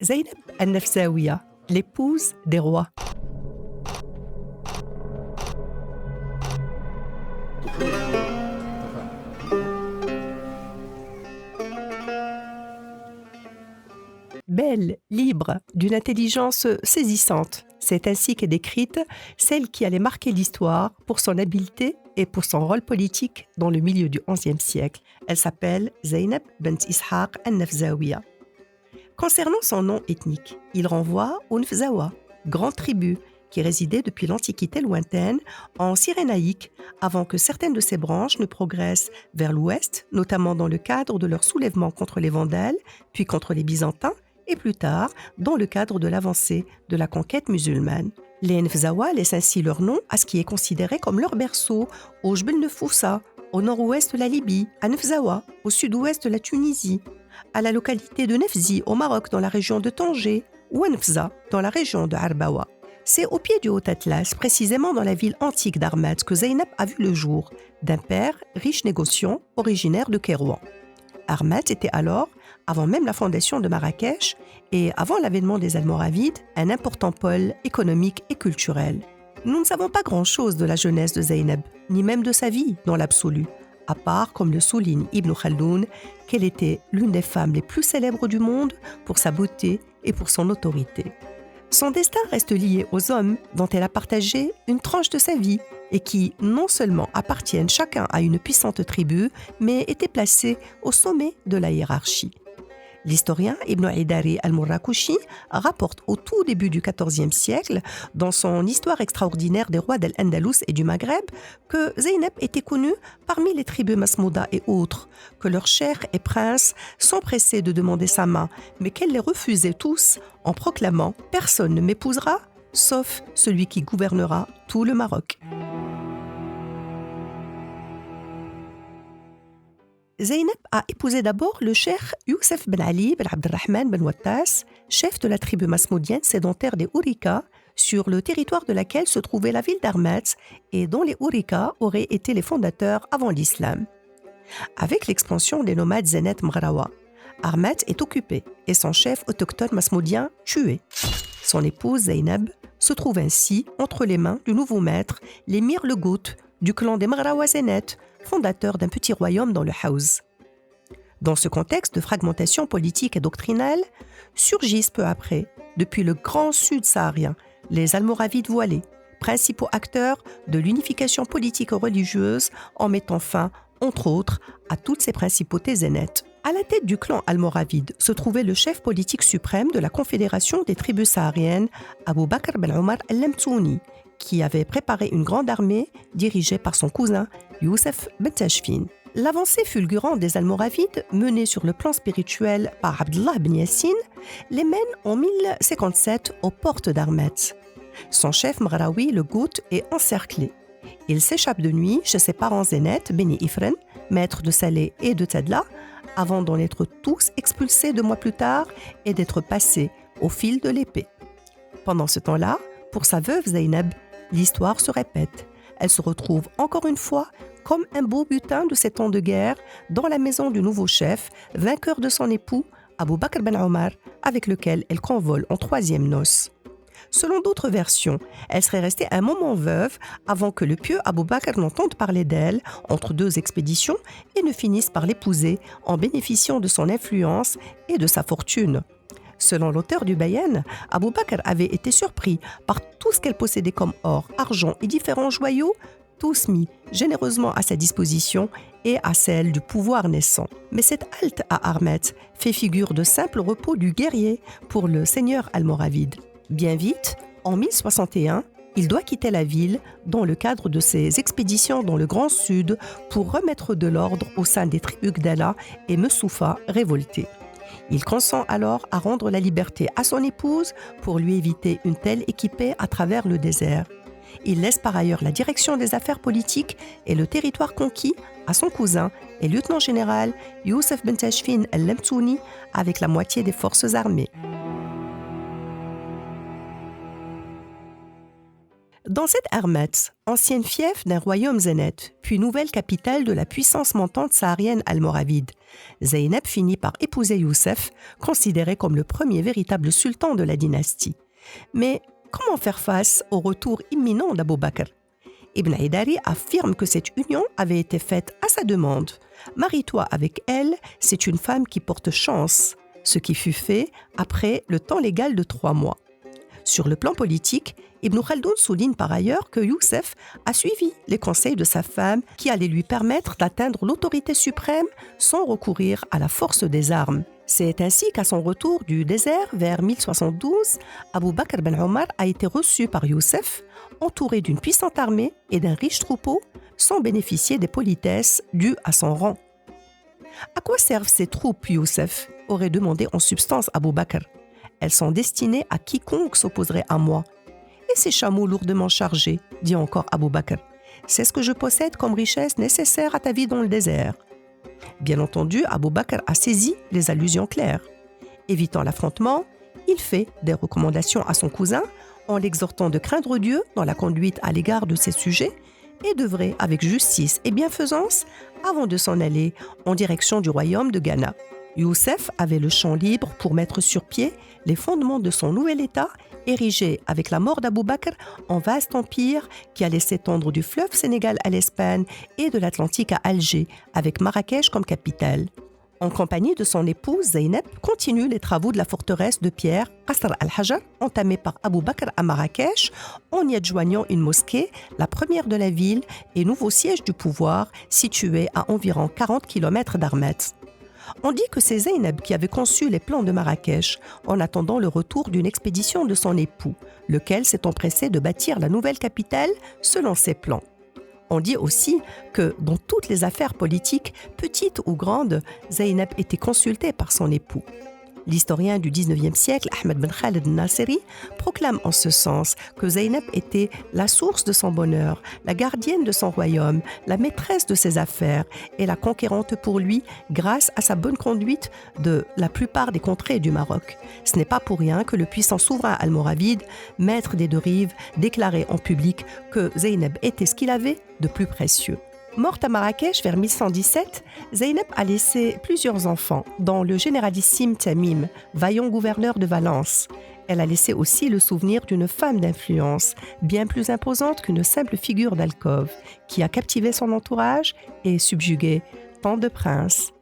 Zaynab al-Nafsawiya, l'épouse des rois. Belle, libre, d'une intelligence saisissante. C'est ainsi qu'est décrite celle qui allait marquer l'histoire pour son habileté et pour son rôle politique dans le milieu du XIe siècle. Elle s'appelle Zaynab bint Ishaq al-Nafsawiya. Concernant son nom ethnique, il renvoie aux Nfzawa, grande tribu qui résidait depuis l'Antiquité lointaine en Cyrénaïque, avant que certaines de ses branches ne progressent vers l'ouest, notamment dans le cadre de leur soulèvement contre les Vandales, puis contre les Byzantins, et plus tard dans le cadre de l'avancée de la conquête musulmane. Les Nfzawa laissent ainsi leur nom à ce qui est considéré comme leur berceau, au Jbel Nefoussa, au nord-ouest de la Libye, à Nefzawa, au sud-ouest de la Tunisie, à la localité de Nefzi au Maroc dans la région de Tanger, ou à Nefza dans la région de Arbawa. C'est au pied du Haut Atlas, précisément dans la ville antique d'Armat, que Zaynab a vu le jour, d'un père riche négociant originaire de Kérouan. Armat était alors, avant même la fondation de Marrakech et avant l'avènement des Almoravides, un important pôle économique et culturel. Nous ne savons pas grand-chose de la jeunesse de Zaynab, ni même de sa vie dans l'absolu, à part, comme le souligne Ibn Khaldoun, qu'elle était l'une des femmes les plus célèbres du monde pour sa beauté et pour son autorité. Son destin reste lié aux hommes dont elle a partagé une tranche de sa vie et qui non seulement appartiennent chacun à une puissante tribu, mais étaient placés au sommet de la hiérarchie. L'historien Ibn Haydari al-Murrakushi rapporte au tout début du XIVe siècle, dans son histoire extraordinaire des rois d'Al-Andalus et du Maghreb, que Zaynab était connue parmi les tribus Masmouda et autres, que leurs chers et princes s'empressaient de demander sa main, mais qu'elle les refusait tous en proclamant « Personne ne m'épousera, sauf celui qui gouvernera tout le Maroc ». Zaynab a épousé d'abord le cheikh Youssef ben Ali ben Abdelrahman ben Wattas, chef de la tribu masmoudienne sédentaire des Ourika, sur le territoire de laquelle se trouvait la ville d'Armat et dont les Ourika auraient été les fondateurs avant l'islam. Avec l'expansion des nomades Zénet Mghrawa, Armat est occupé et son chef autochtone masmoudien tué. Son épouse Zaynab se trouve ainsi entre les mains du nouveau maître, l'émir le Gout, du clan des Mghrawa Zénet, fondateur d'un petit royaume dans le Haouz. Dans ce contexte de fragmentation politique et doctrinale, surgissent peu après, depuis le grand sud saharien, les Almoravides voilés, principaux acteurs de l'unification politique et religieuse en mettant fin, entre autres, à toutes ces principautés zénètes. À la tête du clan almoravide se trouvait le chef politique suprême de la Confédération des tribus sahariennes, Abou Bakr ben Omar al-Lamtouni, qui avait préparé une grande armée dirigée par son cousin Youssef ben Tachfin. L'avancée fulgurante des Almoravides, menée sur le plan spirituel par Abdullah ben Yassine, les mène en 1057 aux portes d'Armat. Son chef Mghraoui, le Gout, est encerclé. Il s'échappe de nuit chez ses parents zénètes, Beni Ifren, maîtres de Salé et de Tadla, avant d'en être tous expulsés 2 mois plus tard et d'être passés au fil de l'épée. Pendant ce temps-là, pour sa veuve Zaynab, l'histoire se répète. Elle se retrouve encore une fois comme un beau butin de ces temps de guerre dans la maison du nouveau chef, vainqueur de son époux, Abou Bakr ben Omar, avec lequel elle convole en 3e noces. Selon d'autres versions, elle serait restée un moment veuve avant que le pieux Abou Bakr n'entende parler d'elle entre 2 expéditions et ne finisse par l'épouser en bénéficiant de son influence et de sa fortune. Selon l'auteur du Bayan, Abou Bakr avait été surpris par tout ce qu'elle possédait comme or, argent et différents joyaux, tous mis généreusement à sa disposition et à celle du pouvoir naissant. Mais cette halte à Armat fait figure de simple repos du guerrier pour le seigneur almoravide. Bien vite, en 1061, il doit quitter la ville dans le cadre de ses expéditions dans le Grand Sud pour remettre de l'ordre au sein des tribus Gdala et Messoufa révoltées. Il consent alors à rendre la liberté à son épouse pour lui éviter une telle équipée à travers le désert. Il laisse par ailleurs la direction des affaires politiques et le territoire conquis à son cousin et lieutenant-général Youssef ben Tachfin al-Lamtouni avec la moitié des forces armées. Dans cette Armatz, ancienne fief d'un royaume zénète, puis nouvelle capitale de la puissance montante saharienne almoravide, Zeynep finit par épouser Youssef, considéré comme le premier véritable sultan de la dynastie. Mais comment faire face au retour imminent d'Abou Bakr? Ibn Haydari affirme que cette union avait été faite à sa demande. Marie-toi avec elle, c'est une femme qui porte chance, ce qui fut fait après le temps légal de 3 mois. Sur le plan politique, Ibn Khaldoun souligne par ailleurs que Youssef a suivi les conseils de sa femme qui allaient lui permettre d'atteindre l'autorité suprême sans recourir à la force des armes. C'est ainsi qu'à son retour du désert vers 1072, Abou Bakr ben Omar a été reçu par Youssef, entouré d'une puissante armée et d'un riche troupeau, sans bénéficier des politesses dues à son rang. À quoi servent ces troupes, Youssef? Aurait demandé en substance Abou Bakr. Elles sont destinées à quiconque s'opposerait à moi. Et ces chameaux lourdement chargés, dit encore Abou Bakr, c'est ce que je possède comme richesse nécessaire à ta vie dans le désert. Bien entendu, Abou Bakr a saisi les allusions claires. Évitant l'affrontement, il fait des recommandations à son cousin en l'exhortant de craindre Dieu dans la conduite à l'égard de ses sujets et d'œuvrer avec justice et bienfaisance avant de s'en aller en direction du royaume de Ghana. Youssef avait le champ libre pour mettre sur pied les fondements de son nouvel État, érigé avec la mort d'Abou Bakr en vaste empire qui allait s'étendre du fleuve Sénégal à l'Espagne et de l'Atlantique à Alger, avec Marrakech comme capitale. En compagnie de son épouse Zeynep, continue les travaux de la forteresse de pierre Qasr al-Hajar, entamée par Abou Bakr à Marrakech, en y adjoignant une mosquée, la première de la ville et nouveau siège du pouvoir, situé à environ 40 km d'Armatz. On dit que c'est Zeynep qui avait conçu les plans de Marrakech en attendant le retour d'une expédition de son époux, lequel s'est empressé de bâtir la nouvelle capitale selon ses plans. On dit aussi que dans toutes les affaires politiques, petites ou grandes, Zeynep était consultée par son époux. L'historien du XIXe siècle, Ahmed Ben Khaled al-Nasiri, proclame en ce sens que Zeynep était la source de son bonheur, la gardienne de son royaume, la maîtresse de ses affaires et la conquérante pour lui grâce à sa bonne conduite de la plupart des contrées du Maroc. Ce n'est pas pour rien que le puissant souverain almoravide, maître des deux rives, déclarait en public que Zeynep était ce qu'il avait de plus précieux. Morte à Marrakech vers 1117, Zeynep a laissé plusieurs enfants, dont le généralissime Tamim, vaillant gouverneur de Valence. Elle a laissé aussi le souvenir d'une femme d'influence, bien plus imposante qu'une simple figure d'alcôve, qui a captivé son entourage et subjugué tant de princes